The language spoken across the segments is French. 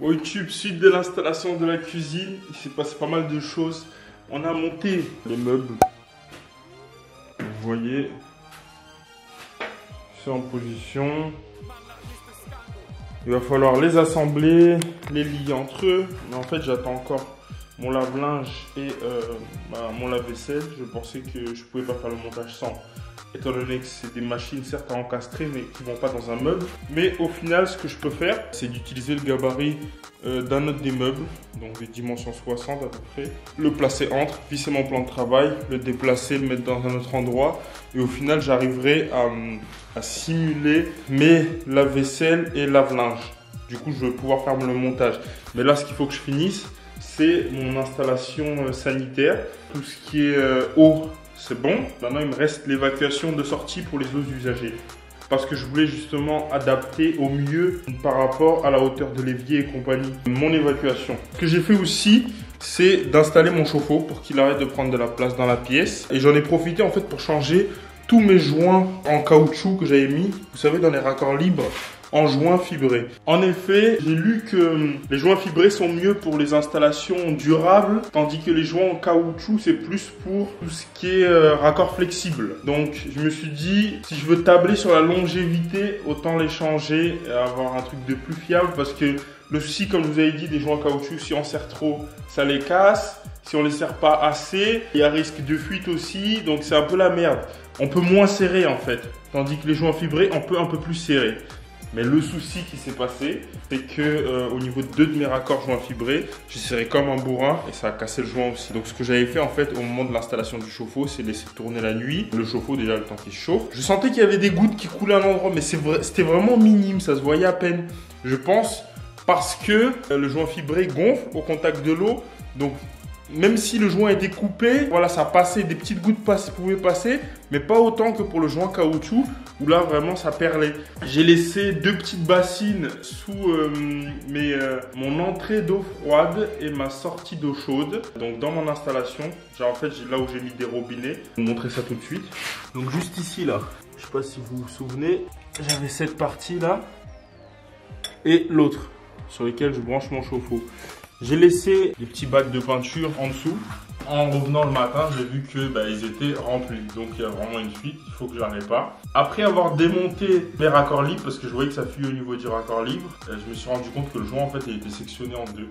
Au YouTube, suite de l'installation de la cuisine, il s'est passé pas mal de choses. On a monté les meubles. Vous voyez, c'est en position. Il va falloir les assembler, les lier entre eux. Mais en fait, j'attends encore mon lave-linge et mon lave-vaisselle. Je pensais que je pouvais pas faire le montage sans, étant donné que c'est des machines certes à encastrer mais qui vont pas dans un meuble. Mais au final, ce que je peux faire, c'est d'utiliser le gabarit d'un autre des meubles, donc des dimensions 60 à peu près, le placer entre, visser mon plan de travail, le déplacer, le mettre dans un autre endroit, et au final j'arriverai à simuler mes lave-vaisselle et lave-linge. Du coup je vais pouvoir faire le montage. Mais là ce qu'il faut que je finisse, c'est mon installation sanitaire. Tout ce qui est eau, c'est bon. Maintenant il me reste l'évacuation de sortie pour les eaux usagées. Parce que je voulais justement adapter au mieux par rapport à la hauteur de l'évier et compagnie mon évacuation. Ce que j'ai fait aussi, c'est d'installer mon chauffe-eau pour qu'il arrête de prendre de la place dans la pièce. Et j'en ai profité en fait pour changer tous mes joints en caoutchouc que j'avais mis, vous savez, dans les raccords libres, en joints fibrés. En effet, j'ai lu que les joints fibrés sont mieux pour les installations durables, tandis que les joints en caoutchouc, c'est plus pour tout ce qui est raccord flexible. Donc, je me suis dit, si je veux tabler sur la longévité, autant les changer et avoir un truc de plus fiable, parce que le souci, comme je vous avais dit, des joints en caoutchouc, si on serre trop, ça les casse. Si on les serre pas assez, il y a risque de fuite aussi, donc c'est un peu la merde. On peut moins serrer en fait, tandis que les joints fibrés, on peut un peu plus serrer. Mais le souci qui s'est passé, c'est que au niveau de deux de mes raccords joints fibrés, j'ai serré comme un bourrin et ça a cassé le joint aussi. Donc ce que j'avais fait en fait au moment de l'installation du chauffe-eau, c'est laisser tourner la nuit. Le chauffe-eau, déjà le temps qu'il se chauffe. Je sentais qu'il y avait des gouttes qui coulaient à l'endroit, mais c'était vraiment minime, ça se voyait à peine. Je pense parce que le joint fibré gonfle au contact de l'eau. Donc même si le joint était coupé, voilà, ça passait, des petites gouttes pouvaient passer, mais pas autant que pour le joint caoutchouc, où là vraiment ça perlait. J'ai laissé deux petites bassines sous mon entrée d'eau froide et ma sortie d'eau chaude. Donc dans mon installation, en fait là où j'ai mis des robinets, je vais vous montrer ça tout de suite. Donc juste ici là, je sais pas si vous vous souvenez, j'avais cette partie là et l'autre sur lesquelles je branche mon chauffe-eau. J'ai laissé des petits bacs de peinture en dessous. En revenant le matin, j'ai vu que ils étaient remplis. Donc il y a vraiment une fuite, il faut que je la répare. Après avoir démonté mes raccords libres, parce que je voyais que ça fuit au niveau du raccord libre, je me suis rendu compte que le joint en fait il était sectionné en deux.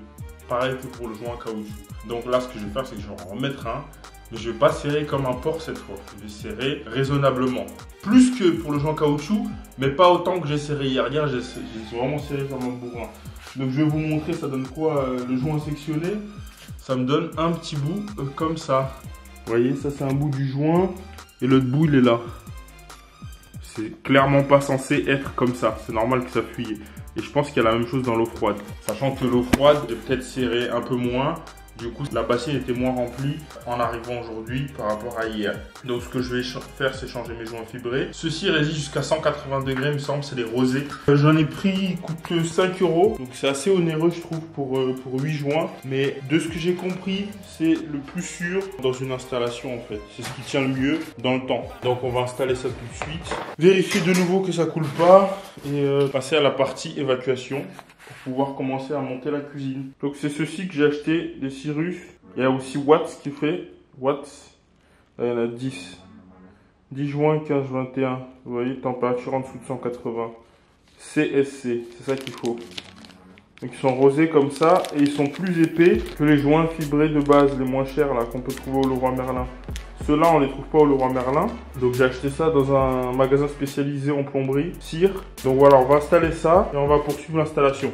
Pareil que pour le joint caoutchouc. Donc là ce que je vais faire, c'est que je vais en remettre un. Mais je ne vais pas serrer comme un porc cette fois. Je vais serrer raisonnablement. Plus que pour le joint caoutchouc, mais pas autant que j'ai serré hier. Hier, j'ai vraiment serré comme un bourrin. Donc je vais vous montrer, ça donne quoi le joint sectionné. Ça me donne un petit bout comme ça. Vous voyez, ça c'est un bout du joint. Et l'autre bout, il est là. C'est clairement pas censé être comme ça. C'est normal que ça fuit. Et je pense qu'il y a la même chose dans l'eau froide. Sachant que l'eau froide, j'ai peut-être serré un peu moins. Du coup, la bassine était moins remplie en arrivant aujourd'hui par rapport à hier. Donc, ce que je vais faire, c'est changer mes joints fibrés. Ceci résiste jusqu'à 180 degrés, il me semble, c'est les rosés. J'en ai pris, coûte 5 €. Donc, c'est assez onéreux, je trouve, pour 8 joints. Mais de ce que j'ai compris, c'est le plus sûr dans une installation, en fait. C'est ce qui tient le mieux dans le temps. Donc, on va installer ça tout de suite. Vérifier de nouveau que ça coule pas. Et passer à la partie évacuation. Pour pouvoir commencer à monter la cuisine. Donc c'est ceci que j'ai acheté, des Cyrus. Il y a aussi Watts qui fait. Watts. Là, il y en a 10. 10 juin 15 21. Vous voyez, température en dessous de 180. CSC, c'est ça qu'il faut. Donc ils sont rosés comme ça et ils sont plus épais que les joints fibrés de base, les moins chers là qu'on peut trouver au Leroy Merlin. Ceux-là, on les trouve pas au Leroy Merlin. Donc j'ai acheté ça dans un magasin spécialisé en plomberie, Cire. Donc voilà, on va installer ça et on va poursuivre l'installation.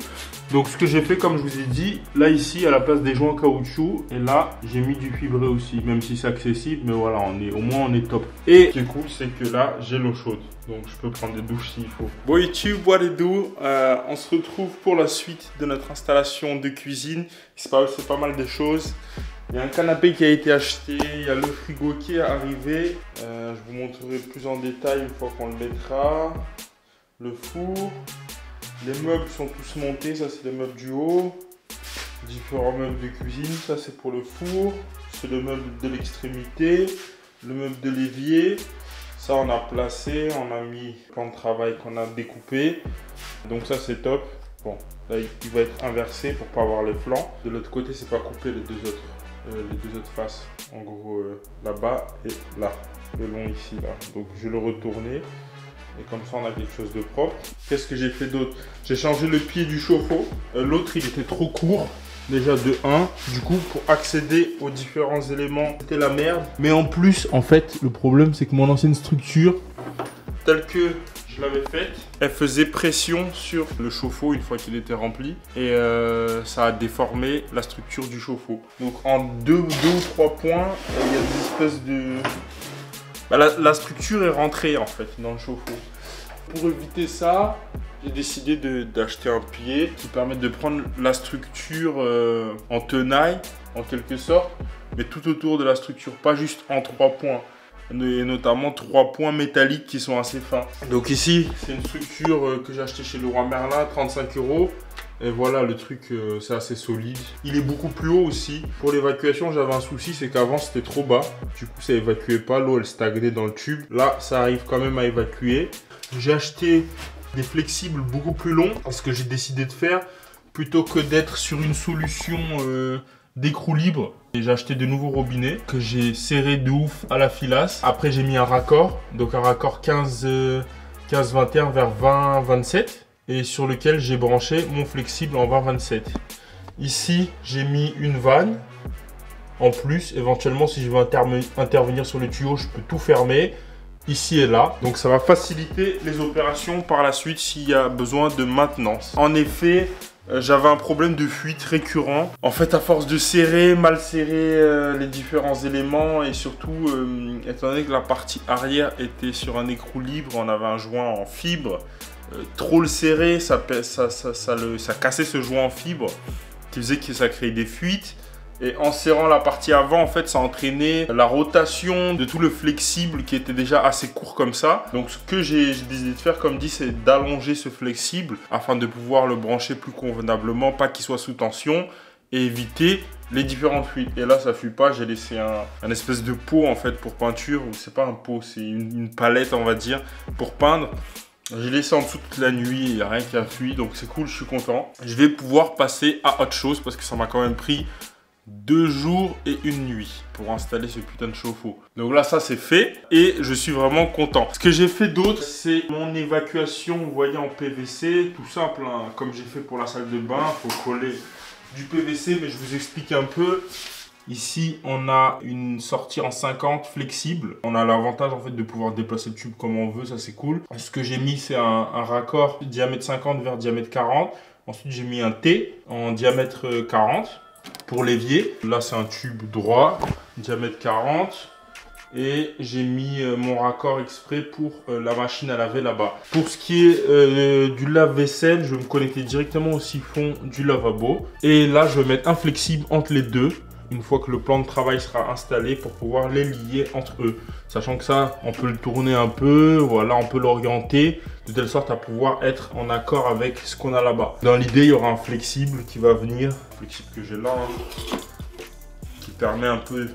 Donc ce que j'ai fait, comme je vous ai dit, là ici à la place des joints en caoutchouc, et là j'ai mis du fibré aussi, même si c'est accessible, mais voilà, au moins on est top. Et ce qui est cool, c'est que là j'ai l'eau chaude, donc je peux prendre des douches s'il faut. Bon YouTube, what it do, on se retrouve pour la suite de notre installation de cuisine. C'est pas mal de choses. Il y a un canapé qui a été acheté, il y a le frigo qui est arrivé. Je vous montrerai plus en détail une fois qu'on le mettra. Le four. Les meubles sont tous montés, ça c'est les meubles du haut. Différents meubles de cuisine, ça c'est pour le four. C'est le meuble de l'extrémité. Le meuble de l'évier. Ça on a placé, on a mis le plan de travail qu'on a découpé. Donc ça c'est top. Bon, là il va être inversé pour pas avoir les flancs. De l'autre côté, c'est pas coupé les deux autres faces. En gros, là-bas et là, le long ici, là. Donc je vais le retourner. Et comme ça, on a quelque chose de propre. Qu'est-ce que j'ai fait d'autre? J'ai changé le pied du chauffe-eau. L'autre, il était trop court. Déjà de 1. Du coup, pour accéder aux différents éléments, c'était la merde. Mais en plus, en fait, le problème, c'est que mon ancienne structure, telle que je l'avais faite, elle faisait pression sur le chauffe-eau une fois qu'il était rempli. Et ça a déformé la structure du chauffe-eau. Donc, en 2 ou 3 points, il y a des espèces de... Bah, la structure est rentrée, en fait, dans le chauffe-eau. Pour éviter ça, j'ai décidé d'acheter un pied qui permet de prendre la structure en tenaille, en quelque sorte, mais tout autour de la structure, pas juste en 3 points, et notamment 3 points métalliques qui sont assez fins. Donc ici, c'est une structure que j'ai acheté chez Leroy Merlin, 35 €. Et voilà, le truc, c'est assez solide. Il est beaucoup plus haut aussi. Pour l'évacuation, j'avais un souci, c'est qu'avant, c'était trop bas. Du coup, ça évacuait pas, l'eau, elle stagnait dans le tube. Là, ça arrive quand même à évacuer. J'ai acheté des flexibles beaucoup plus longs, ce que j'ai décidé de faire, plutôt que d'être sur une solution d'écrou libre. J'ai acheté de nouveaux robinets que j'ai serrés de ouf à la filasse. Après, j'ai mis un raccord, donc un raccord 15-21 vers 20-27, et sur lequel j'ai branché mon flexible en 20-27. Ici, j'ai mis une vanne. En plus, éventuellement, si je veux intervenir sur le tuyau, je peux tout fermer. Ici et là. Donc ça va faciliter les opérations par la suite s'il y a besoin de maintenance. En effet, j'avais un problème de fuite récurrent. En fait, à force de serrer, mal serrer les différents éléments et surtout, étant donné que la partie arrière était sur un écrou libre, on avait un joint en fibre. Trop le serrer, ça cassait ce joint en fibre qui faisait que ça créait des fuites. Et en serrant la partie avant, en fait, ça entraînait la rotation de tout le flexible qui était déjà assez court comme ça. Donc, ce que j'ai décidé de faire, comme dit, c'est d'allonger ce flexible afin de pouvoir le brancher plus convenablement, pas qu'il soit sous tension et éviter les différentes fuites. Et là, ça ne fuit pas. J'ai laissé un espèce de pot, en fait, pour peinture. Ou c'est pas un pot, c'est une palette, on va dire, pour peindre. J'ai laissé en dessous toute la nuit, il n'y a rien qui a fui, donc c'est cool, je suis content. Je vais pouvoir passer à autre chose parce que ça m'a quand même pris 2 jours et 1 nuit pour installer ce putain de chauffe-eau. Donc là, ça c'est fait et je suis vraiment content. Ce que j'ai fait d'autre, c'est mon évacuation, vous voyez, en PVC. Tout simple, hein, comme j'ai fait pour la salle de bain, il faut coller du PVC, mais je vous explique un peu. Ici, on a une sortie en 50 flexible. On a l'avantage en fait de pouvoir déplacer le tube comme on veut, ça c'est cool. Ce que j'ai mis, c'est un raccord diamètre 50 vers diamètre 40. Ensuite, j'ai mis un T en diamètre 40 pour l'évier. Là, c'est un tube droit, diamètre 40. Et j'ai mis mon raccord exprès pour la machine à laver là-bas. Pour ce qui est du lave-vaisselle, je vais me connecter directement au siphon du lavabo. Et là, je vais mettre un flexible entre les deux. Une fois que le plan de travail sera installé pour pouvoir les lier entre eux. Sachant que ça, on peut le tourner un peu, voilà, on peut l'orienter de telle sorte à pouvoir être en accord avec ce qu'on a là-bas. Dans l'idée, il y aura un flexible qui va venir, flexible que j'ai là, hein, qui permet un peu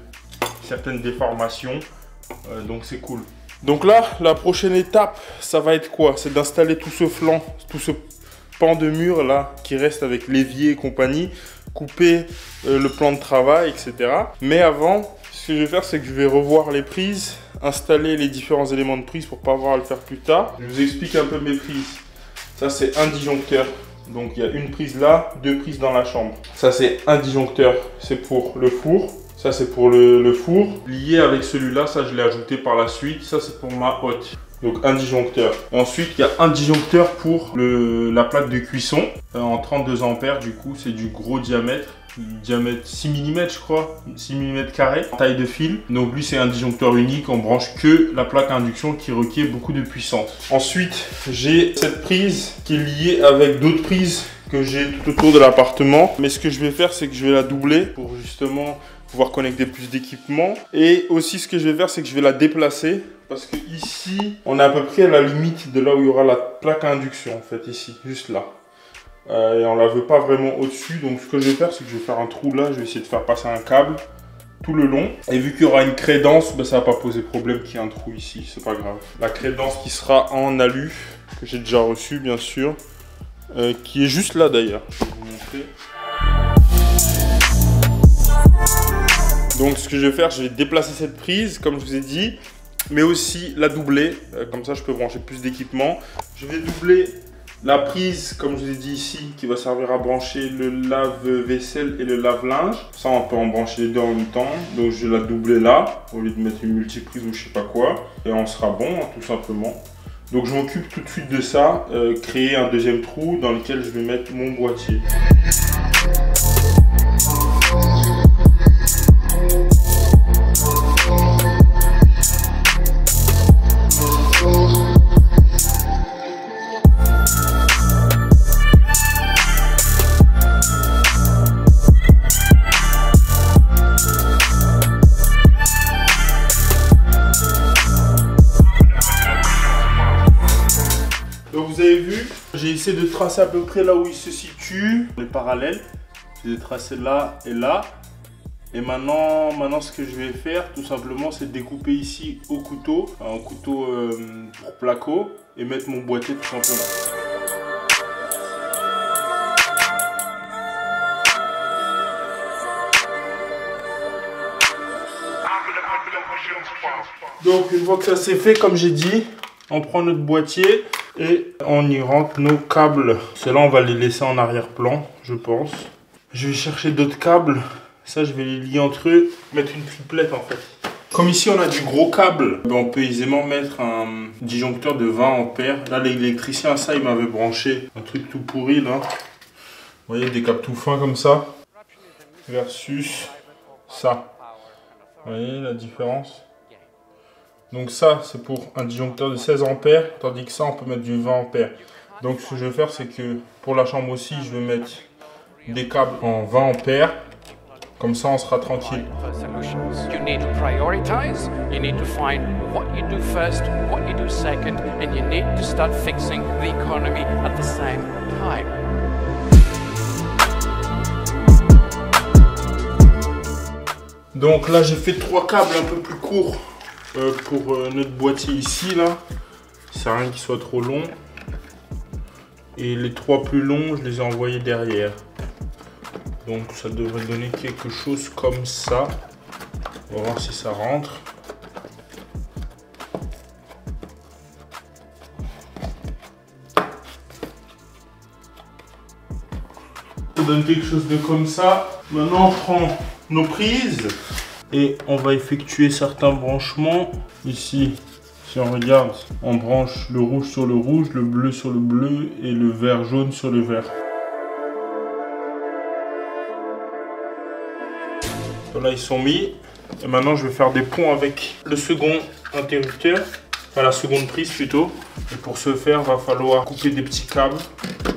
certaines déformations, donc c'est cool. Donc là, la prochaine étape, ça va être quoi? C'est d'installer tout ce flanc, tout ce pan de mur là qui reste avec l'évier et compagnie, couper le plan de travail, etc. Mais avant, ce que je vais faire, c'est que je vais revoir les prises, installer les différents éléments de prise pour pas avoir à le faire plus tard. Je vous explique un peu mes prises. Ça, c'est un disjoncteur. Donc, il y a une prise là, 2 prises dans la chambre. Ça, c'est un disjoncteur. C'est pour le four. Ça, c'est pour le four. Lié avec celui-là, ça, je l'ai ajouté par la suite. Ça, c'est pour ma hotte. Donc un disjoncteur. Ensuite, il y a un disjoncteur pour la plaque de cuisson en 32 ampères. Du coup, c'est du gros diamètre. Diamètre 6 mm, je crois. 6 mm carré. Taille de fil. Donc lui, c'est un disjoncteur unique. On branche que la plaque à induction qui requiert beaucoup de puissance. Ensuite, j'ai cette prise qui est liée avec d'autres prises que j'ai tout autour de l'appartement. Mais ce que je vais faire, c'est que je vais la doubler pour justement pouvoir connecter plus d'équipements. Et aussi, ce que je vais faire, c'est que je vais la déplacer. Parce que ici, on est à peu près à la limite de là où il y aura la plaque à induction, en fait, ici, juste là. Et on la veut pas vraiment au-dessus. Donc, ce que je vais faire, c'est que je vais faire un trou là. Je vais essayer de faire passer un câble tout le long. Et vu qu'il y aura une crédence, ben, ça va pas poser problème qu'il y ait un trou ici. C'est pas grave. La crédence qui sera en alu, que j'ai déjà reçu, bien sûr. qui est juste là d'ailleurs. Je vais vous montrer. Donc ce que je vais faire, je vais déplacer cette prise, comme je vous ai dit, mais aussi la doubler. Comme ça, je peux brancher plus d'équipements. Je vais doubler la prise, comme je vous ai dit ici, qui va servir à brancher le lave-vaisselle et le lave-linge. Ça, on peut en brancher les deux en même temps. Donc je vais la doubler là, au lieu de mettre une multiprise ou je sais pas quoi. Et on sera bon, hein, tout simplement. Donc je m'occupe tout de suite de ça, créer un deuxième trou dans lequel je vais mettre mon boîtier. Vous avez vu, j'ai essayé de tracer à peu près là où il se situe, les parallèles. J'ai tracé là et là. Et maintenant, ce que je vais faire, tout simplement, c'est découper ici au couteau, un couteau pour placo, et mettre mon boîtier tout simplement. Donc, une fois que ça c'est fait, comme j'ai dit, on prend notre boîtier et on y rentre nos câbles. Ceux-là, on va les laisser en arrière-plan, je pense. Je vais chercher d'autres câbles. Ça, je vais les lier entre eux, mettre une triplette en fait. Comme ici, on a du gros câble, on peut aisément mettre un disjoncteur de 20 ampères. Là, l'électricien, ça, il m'avait branché un truc tout pourri là. Vous voyez, des câbles tout fins comme ça. Versus ça. Vous voyez la différence? Donc ça, c'est pour un disjoncteur de 16 ampères, tandis que ça, on peut mettre du 20 ampères. Donc ce que je vais faire, c'est que pour la chambre aussi, je vais mettre des câbles en 20 ampères. Comme ça, on sera tranquille. You need to prioritize, you need to find what you do first, what you do second, and you need to start fixing the economy at the same time. Donc là, j'ai fait 3 câbles un peu plus courts pour notre boîtier ici, là. C'est rien qui soit trop long. Et les 3 plus longs, je les ai envoyés derrière. Donc ça devrait donner quelque chose comme ça. On va voir si ça rentre. Ça donne quelque chose de comme ça. Maintenant on prend nos prises et on va effectuer certains branchements. Ici, si on regarde, on branche le rouge sur le rouge, le bleu sur le bleu et le vert jaune sur le vert. Là ils sont mis et maintenant je vais faire des ponts avec le second interrupteur, enfin la seconde prise plutôt. Et pour ce faire, va falloir couper des petits câbles,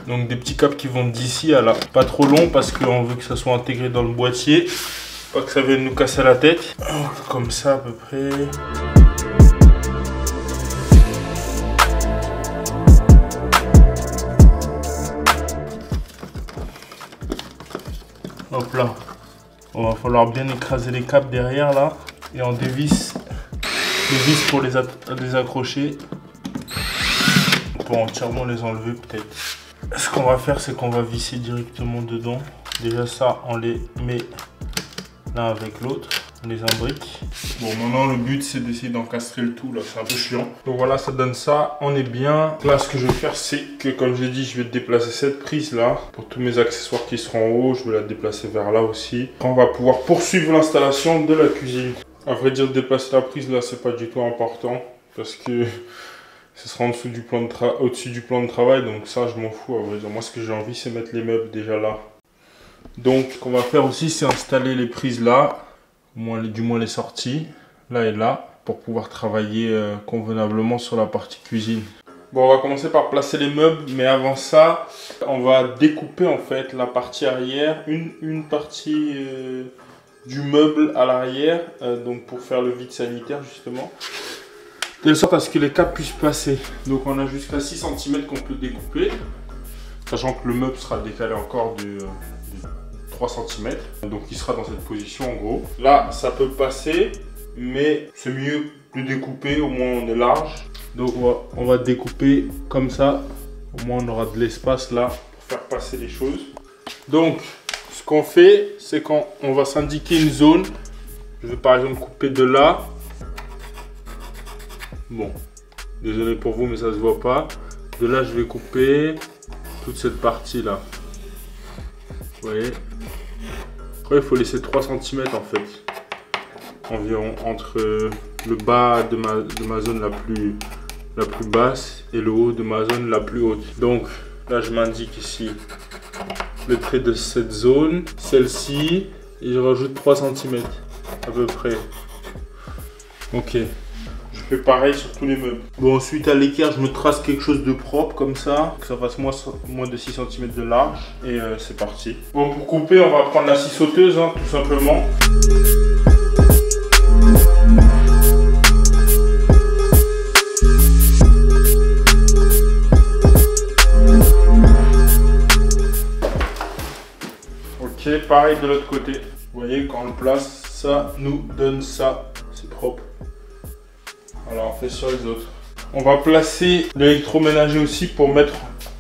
donc des petits câbles qui vont d'ici à là, pas trop long parce qu'on veut que ça soit intégré dans le boîtier, pas que ça vienne nous casser la tête. Comme ça à peu près. Hop là. Il va falloir bien écraser les câbles derrière là et on dévisse les vis pour les accrocher. On peut entièrement les enlever peut-être. Ce qu'on va faire, c'est qu'on va visser directement dedans. Déjà ça, on les met l'un avec l'autre, on les imbrique. Bon, maintenant le but c'est d'essayer d'encastrer le tout là, c'est un peu chiant. Donc voilà, ça donne ça, on est bien. Là, ce que je vais faire, c'est que comme j'ai dit, je vais déplacer cette prise là. Pour tous mes accessoires qui seront en haut, je vais la déplacer vers là aussi. On va pouvoir poursuivre l'installation de la cuisine. À vrai dire, déplacer la prise là, c'est pas du tout important parce que ce sera en dessous du plan de au-dessus du plan de travail, donc ça je m'en fous. À vrai dire, moi ce que j'ai envie, c'est mettre les meubles déjà là. Donc ce qu'on va faire aussi, c'est installer les prises là, du moins les sorties, là et là, pour pouvoir travailler convenablement sur la partie cuisine. Bon, on va commencer par placer les meubles, mais avant ça, on va découper en fait la partie arrière, une partie du meuble à l'arrière, donc pour faire le vide sanitaire justement, de telle sorte à ce que les câbles puissent passer. Donc on a jusqu'à 6 cm qu'on peut découper, sachant que le meuble sera décalé encore de 3 cm, donc il sera dans cette position en gros. Là ça peut passer, mais c'est mieux de découper, au moins on est large. Donc on va découper comme ça Au moins on aura de l'espace là pour faire passer les choses. Donc ce qu'on fait, c'est qu'on va s'indiquer une zone. Je vais par exemple couper de là. Bon, désolé pour vous mais ça se voit pas. De là je vais couper toute cette partie là. Vous voyez. Après il faut laisser 3 cm en fait. Environ entre le bas de ma zone la plus basse et le haut de ma zone la plus haute. Donc là je m'indique ici le trait de cette zone, celle-ci, et je rajoute 3 cm à peu près. Ok, je fais pareil sur tous les meubles. Bon, ensuite à l'équerre je me trace quelque chose de propre comme ça, que ça fasse moins de 6 cm de large, et c'est parti. Bon, pour couper on va prendre la scie sauteuse hein, tout simplement. Ok, pareil de l'autre côté. Vous voyez, quand on le place, ça nous donne ça. C'est propre. Alors on fait sur les autres. On va placer l'électroménager aussi pour mettre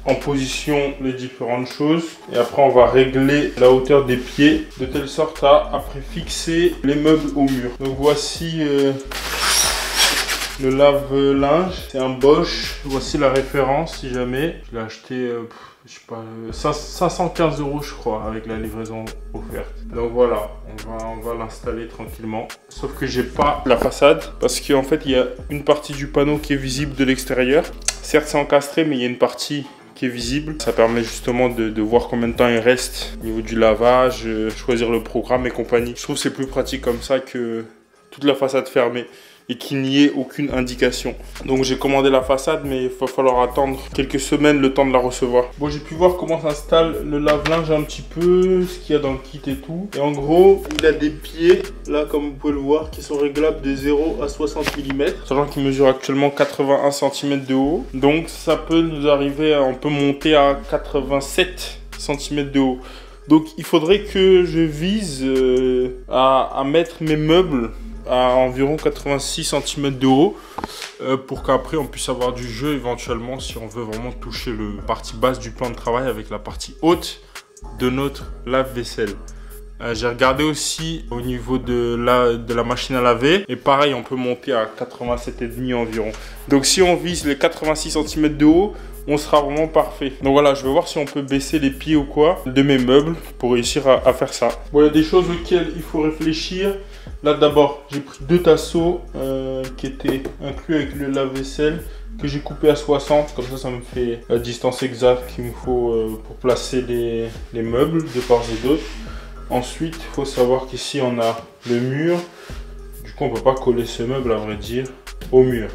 en position les différentes choses. Et après on va régler la hauteur des pieds de telle sorte à après fixer les meubles au mur. Donc voici le lave-linge. C'est un Bosch. Voici la référence si jamais. Je l'ai acheté... je sais pas, 515 € je crois avec la livraison offerte. Donc voilà, on va l'installer tranquillement. Sauf que j'ai pas la façade parce qu'en fait il y a une partie du panneau qui est visible de l'extérieur. Certes c'est encastré mais il y a une partie qui est visible. Ça permet justement de voir combien de temps il reste au niveau du lavage, choisir le programme et compagnie. Je trouve que c'est plus pratique comme ça que toute la façade fermée et qu'il n'y ait aucune indication. Donc j'ai commandé la façade mais il va falloir attendre quelques semaines le temps de la recevoir. Bon, j'ai pu voir comment s'installe le lave-linge un petit peu, ce qu'il y a dans le kit et tout. Et en gros, il a des pieds, là comme vous pouvez le voir, qui sont réglables de 0 à 60 mm. Sachant qu'il mesure actuellement 81 cm de haut. Donc ça peut nous arriver, on peut monter à 87 cm de haut. Donc il faudrait que je vise à mettre mes meubles à environ 86 cm de haut pour qu'après on puisse avoir du jeu éventuellement si on veut vraiment toucher la partie basse du plan de travail avec la partie haute de notre lave-vaisselle. J'ai regardé aussi au niveau de la machine à laver et pareil on peut monter à 87,5 environ. Donc si on vise les 86 cm de haut, on sera vraiment parfait. Donc voilà, je vais voir si on peut baisser les pieds ou quoi de mes meubles pour réussir à faire ça. Bon, il y a des choses auxquelles il faut réfléchir. Là d'abord, j'ai pris 2 tasseaux qui étaient inclus avec le lave-vaisselle que j'ai coupé à 60. Comme ça me fait la distance exacte qu'il me faut pour placer les meubles de part et d'autre. Ensuite, il faut savoir qu'ici on a le mur. Du coup, on ne peut pas coller ce meuble à vrai dire au mur.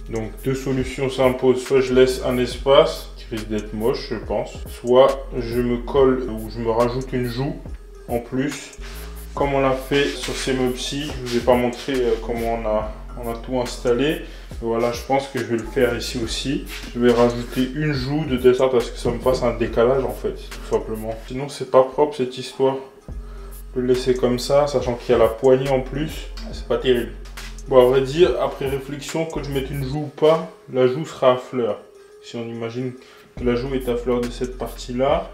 Donc 2 solutions s'imposent. Soit je laisse un espace qui risque d'être moche je pense. Soit je me colle ou je me rajoute une joue en plus. Comme on l'a fait sur ces meubles-ci, je ne vous ai pas montré comment on a tout installé. Voilà, je pense que je vais le faire ici aussi. Je vais rajouter une joue de telle sorte à ce que ça me fasse un décalage en fait, tout simplement. Sinon, c'est pas propre cette histoire de le laisser comme ça, sachant qu'il y a la poignée en plus. C'est pas terrible. Bon, à vrai dire, après réflexion, que je mette une joue ou pas, la joue sera à fleur. Si on imagine que la joue est à fleur de cette partie-là,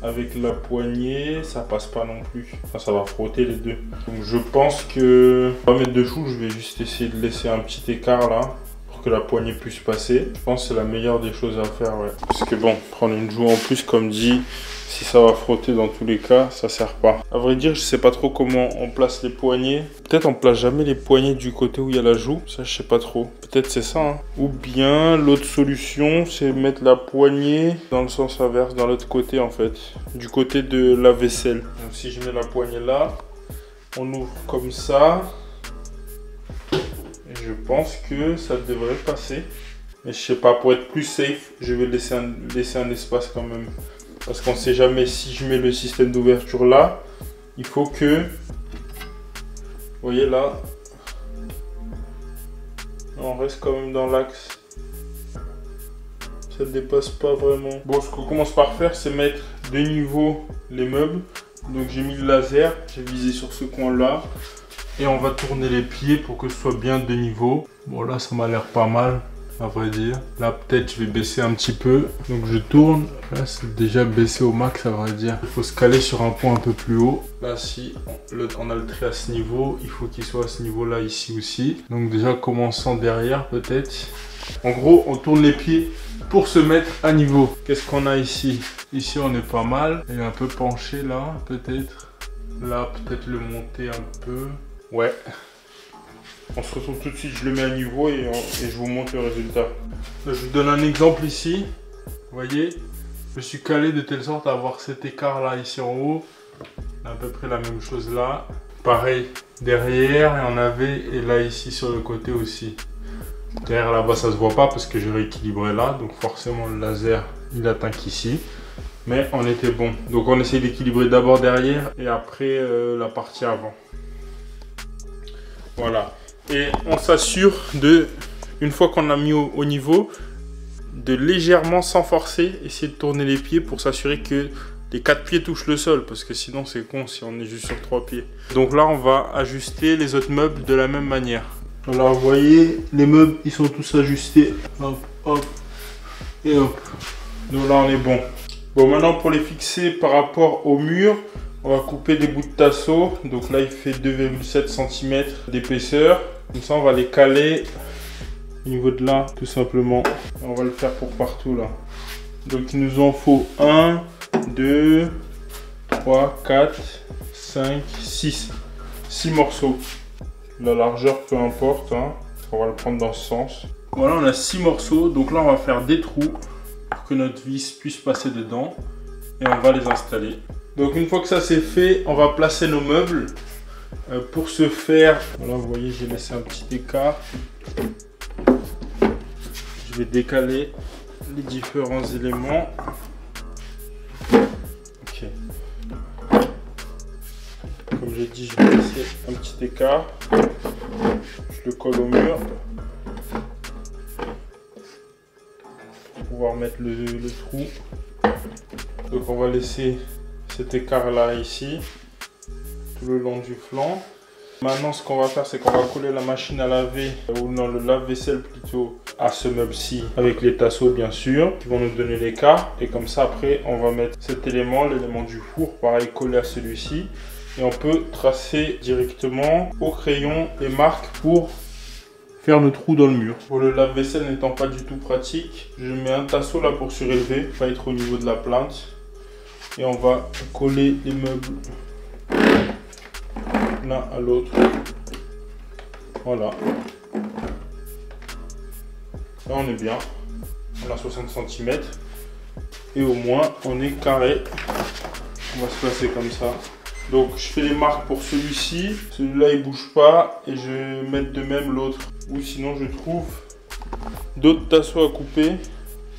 avec la poignée, ça passe pas non plus. Enfin, ça va frotter les deux. Donc je pense que pour mettre de joue, je vais juste essayer de laisser un petit écart là pour que la poignée puisse passer. Je pense que c'est la meilleure des choses à faire, ouais. Parce que bon, prendre une joue en plus, comme dit, si ça va frotter dans tous les cas, ça sert pas. À vrai dire, je sais pas trop comment on place les poignées. Peut-être on place jamais les poignées du côté où il y a la joue. Ça, je sais pas trop. Peut-être c'est ça, hein. Ou bien l'autre solution, c'est mettre la poignée dans le sens inverse, dans l'autre côté en fait. Du côté de la vaisselle. Donc si je mets la poignée là, on ouvre comme ça. Et je pense que ça devrait passer. Mais je sais pas, pour être plus safe, je vais laisser un espace quand même. Parce qu'on ne sait jamais, si je mets le système d'ouverture là, il faut que, vous voyez là, on reste quand même dans l'axe. Ça ne dépasse pas vraiment. Bon, ce qu'on commence par faire, c'est mettre de niveau les meubles. Donc j'ai mis le laser, j'ai visé sur ce coin là. Et on va tourner les pieds pour que ce soit bien de niveau. Bon là, ça m'a l'air pas mal. à vrai dire. Là peut-être je vais baisser un petit peu. Donc je tourne. Là c'est déjà baissé au max à vrai dire. Il faut se caler sur un point un peu plus haut. Là si on a le trait à ce niveau, il faut qu'il soit à ce niveau là ici aussi. Donc déjà commençant derrière peut-être. En gros on tourne les pieds pour se mettre à niveau. Qu'est-ce qu'on a ici? Ici on est pas mal. Il est un peu penché là peut-être. Là peut-être le monter un peu. Ouais. On se retrouve tout de suite, je le mets à niveau et je vous montre le résultat. Là, je vous donne un exemple ici. Vous voyez, je me suis calé de telle sorte à avoir cet écart là ici en haut. À peu près la même chose là. Pareil derrière, et on avait, et là ici sur le côté aussi. Derrière là-bas ça se voit pas parce que j'ai rééquilibré là. Donc forcément le laser il atteint qu'ici. Mais on était bon. Donc on essaye d'équilibrer d'abord derrière et après la partie avant. Voilà. Et on s'assure de, une fois qu'on a mis au niveau, de légèrement sans forcer, essayer de tourner les pieds pour s'assurer que les 4 pieds touchent le sol, parce que sinon c'est con si on est juste sur 3 pieds. Donc là on va ajuster les autres meubles de la même manière. Alors vous voyez, les meubles ils sont tous ajustés, hop, hop, et hop. Donc là on est bon. Bon, maintenant pour les fixer par rapport au mur, on va couper des bouts de tasseau. Donc là il fait 2,7 cm d'épaisseur. Comme ça on va les caler au niveau de là tout simplement. On va le faire pour partout là. Donc il nous en faut 1, 2, 3, 4, 5, 6. 6 morceaux. La largeur peu importe, hein. On va le prendre dans ce sens. Voilà, on a 6 morceaux. Donc là on va faire des trous pour que notre vis puisse passer dedans. Et on va les installer. Donc une fois que ça c'est fait, on va placer nos meubles. Pour ce faire, voilà, vous voyez, j'ai laissé un petit écart. Je vais décaler les différents éléments. Ok. Comme j'ai dit, je vais laisser un petit écart. Je le colle au mur. Pour pouvoir mettre le trou. Donc on va laisser cet écart là ici, tout le long du flanc. Maintenant ce qu'on va faire, c'est qu'on va coller la machine à laver, ou non, le lave-vaisselle plutôt, à ce meuble-ci, avec les tasseaux bien sûr, qui vont nous donner l'écart. Et comme ça après on va mettre cet élément, l'élément du four, pareil collé à celui-ci. Et on peut tracer directement au crayon les marques pour faire le trou dans le mur. Pour le lave-vaisselle n'étant pas du tout pratique, je mets un tasseau là pour surélever, pas être au niveau de la plainte. Et on va coller les meubles l'un à l'autre. Voilà. Là on est bien. On a 60 cm. Et au moins on est carré. On va se placer comme ça. Donc je fais les marques pour celui-ci. Celui-là il bouge pas. Et je vais mettre de même l'autre. Ou sinon je trouve d'autres tasseaux à couper.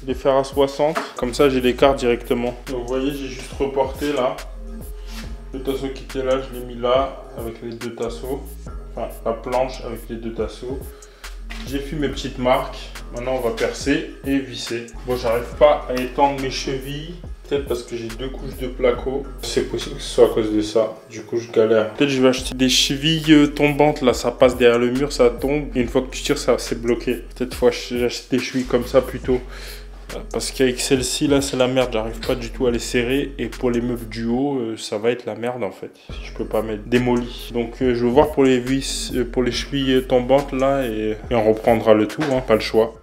Les faire à 60, comme ça j'ai l'écart directement. Donc vous voyez, j'ai juste reporté là. Le tasseau qui était là, je l'ai mis là avec les deux tasseaux. Enfin, la planche avec les deux tasseaux. J'ai fait mes petites marques. Maintenant, on va percer et visser. Bon, j'arrive pas à étendre mes chevilles. Peut-être parce que j'ai 2 couches de placo. C'est possible que ce soit à cause de ça. Du coup, je galère. Peut-être je vais acheter des chevilles tombantes. Là, ça passe derrière le mur, ça tombe. Et une fois que tu tires, ça c'est bloqué. Peut-être faut acheter des chevilles comme ça plutôt. Parce qu'avec celle-ci là c'est la merde, j'arrive pas du tout à les serrer. Et pour les meubles du haut ça va être la merde en fait, si je peux pas mettre démoli. Donc je vais voir pour les vis, pour les chevilles tombantes là, et on reprendra le tout, hein, pas le choix.